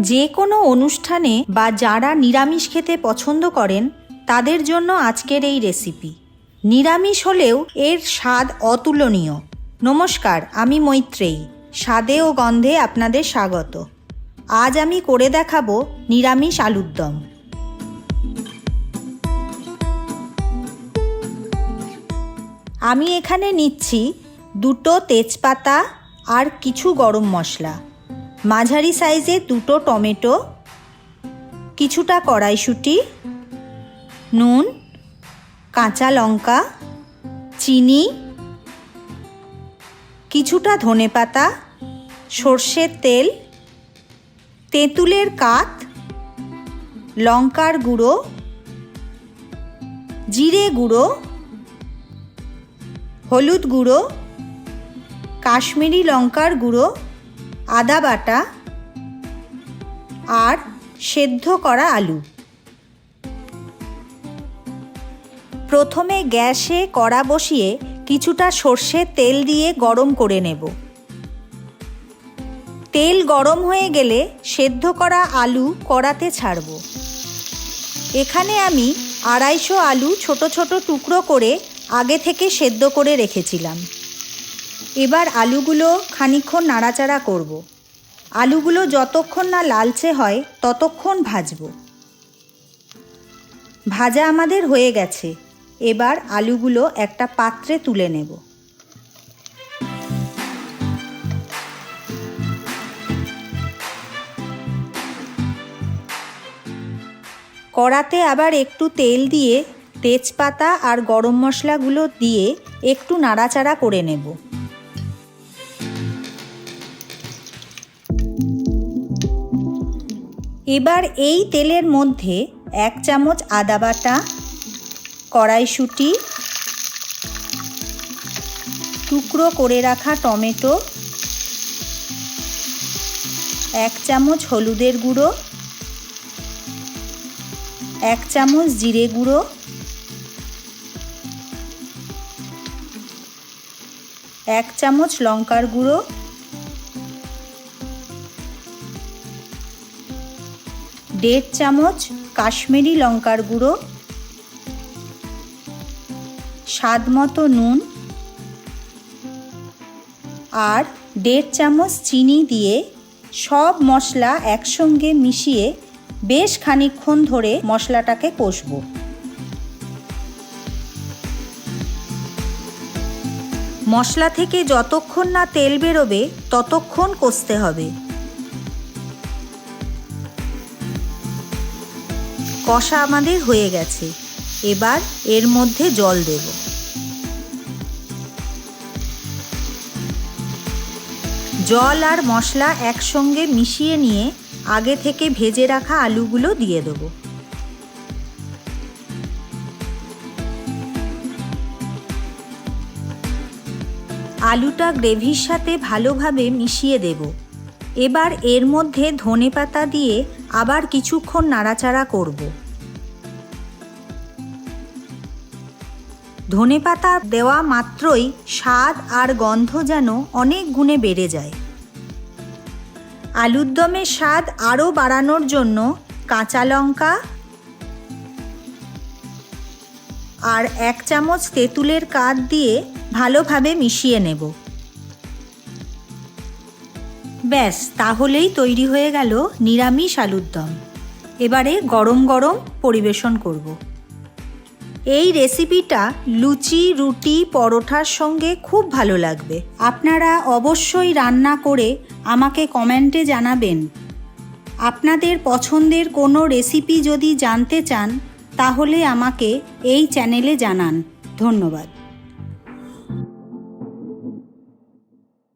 যে কোনো অনুষ্ঠানে বা যারা নিরামিষ খেতে পছন্দ করেন তাদের জন্য আজকের এই রেসিপি। নিরামিষ হলেও এর স্বাদ অতুলনীয়। নমস্কার, আমি মৈত্রেয়ী। স্বাদে ও গন্ধে আপনাদের স্বাগত। আজ আমি করে দেখাবো নিরামিষ আলুর দম। আমি এখানে নিচ্ছি 2টো তেজপাতা আর কিছু গরম মশলা, মাঝারি সাইজে 2টো টমেটো, কিছুটা কড়াইশুঁটি, নুন, কাঁচা লঙ্কা, চিনি, কিছুটা ধনেপাতা, সর্ষের তেল, তেঁতুলের কাঠ, লঙ্কার গুঁড়ো, জিরে গুঁড়ো, হলুদ গুঁড়ো, কাশ্মীরি লঙ্কার গুঁড়ো, আদা বাটা আর সেদ্ধ করা আলু। প্রথমে গ্যাসে কড়া বসিয়ে কিছুটা সর্ষের তেল দিয়ে গরম করে নেব। তেল গরম হয়ে গেলে সেদ্ধ করা আলু কড়াতে ছাড়ব। এখানে আমি 250 আলু ছোট ছোট টুকরো করে আগে থেকে সেদ্ধ করে রেখেছিলাম। এবার আলুগুলো খানিকক্ষণ নাড়াচাড়া করব। আলুগুলো যতক্ষণ না লালচে হয় ততক্ষণ ভাজব। ভাজা আমাদের হয়ে গেছে। এবার আলুগুলো একটা পাত্রে তুলে নেব। কড়াতে আবার একটু তেল দিয়ে তেজপাতা আর গরম মশলাগুলো দিয়ে একটু নাড়াচাড়া করে নেব। এবার এই তেলের মধ্যে 1 চামচ আদা বাটা, কড়াইশুঁটি, টুকরো করে রাখা টমেটো, 1 চামচ হলুদের গুঁড়ো, 1 চামচ জিরে গুঁড়ো, 1 চামচ লঙ্কার গুঁড়ো, 1.5 চামচ কাশ্মীরি লঙ্কার গুঁড়ো, স্বাদমতো নুন আর 1.5 চামচ চিনি দিয়ে সব মশলা একসঙ্গে মিশিয়ে বেশ খানিকক্ষণ ধরে মশলাটাকে কষবো। মশলা থেকে যতক্ষণ না তেল বেরোবে ততক্ষণ কষতে হবে। কষা আমাদের হয়ে গেছে। এবার এর মধ্যে জল দেব। জল আর মশলা একসঙ্গে মিশিয়ে নিয়ে আগে থেকে ভেজে রাখা আলুগুলো দিয়ে দেব। আলুটা গ্রেভির সাথে ভালোভাবে মিশিয়ে দেব। এবার এর মধ্যে ধনেপাতা দিয়ে আবার কিছুক্ষণ নাড়াচাড়া করব। ধনেপাতা দেওয়া মাত্রই স্বাদ আর গন্ধ যেন অনেক গুণে বেড়ে যায়। আলুর দমের স্বাদ আরও বাড়ানোর জন্য কাঁচা লঙ্কা আর 1 চামচ তেঁতুলের কাঠ দিয়ে ভালোভাবে মিশিয়ে নেব। ব্যাস, তাহলেই তৈরি হয়ে গেল নিরামিষ আলুর দম। এবারে গরম গরম পরিবেশন করব। এই রেসিপিটা লুচি, রুটি, পরোটার সঙ্গে খুব ভালো লাগবে। আপনারা অবশ্যই রান্না করে আমাকে কমেন্টে জানাবেন। আপনাদের পছন্দের কোনো রেসিপি যদি জানতে চান তাহলে আমাকে এই চ্যানেলে জানান। ধন্যবাদ।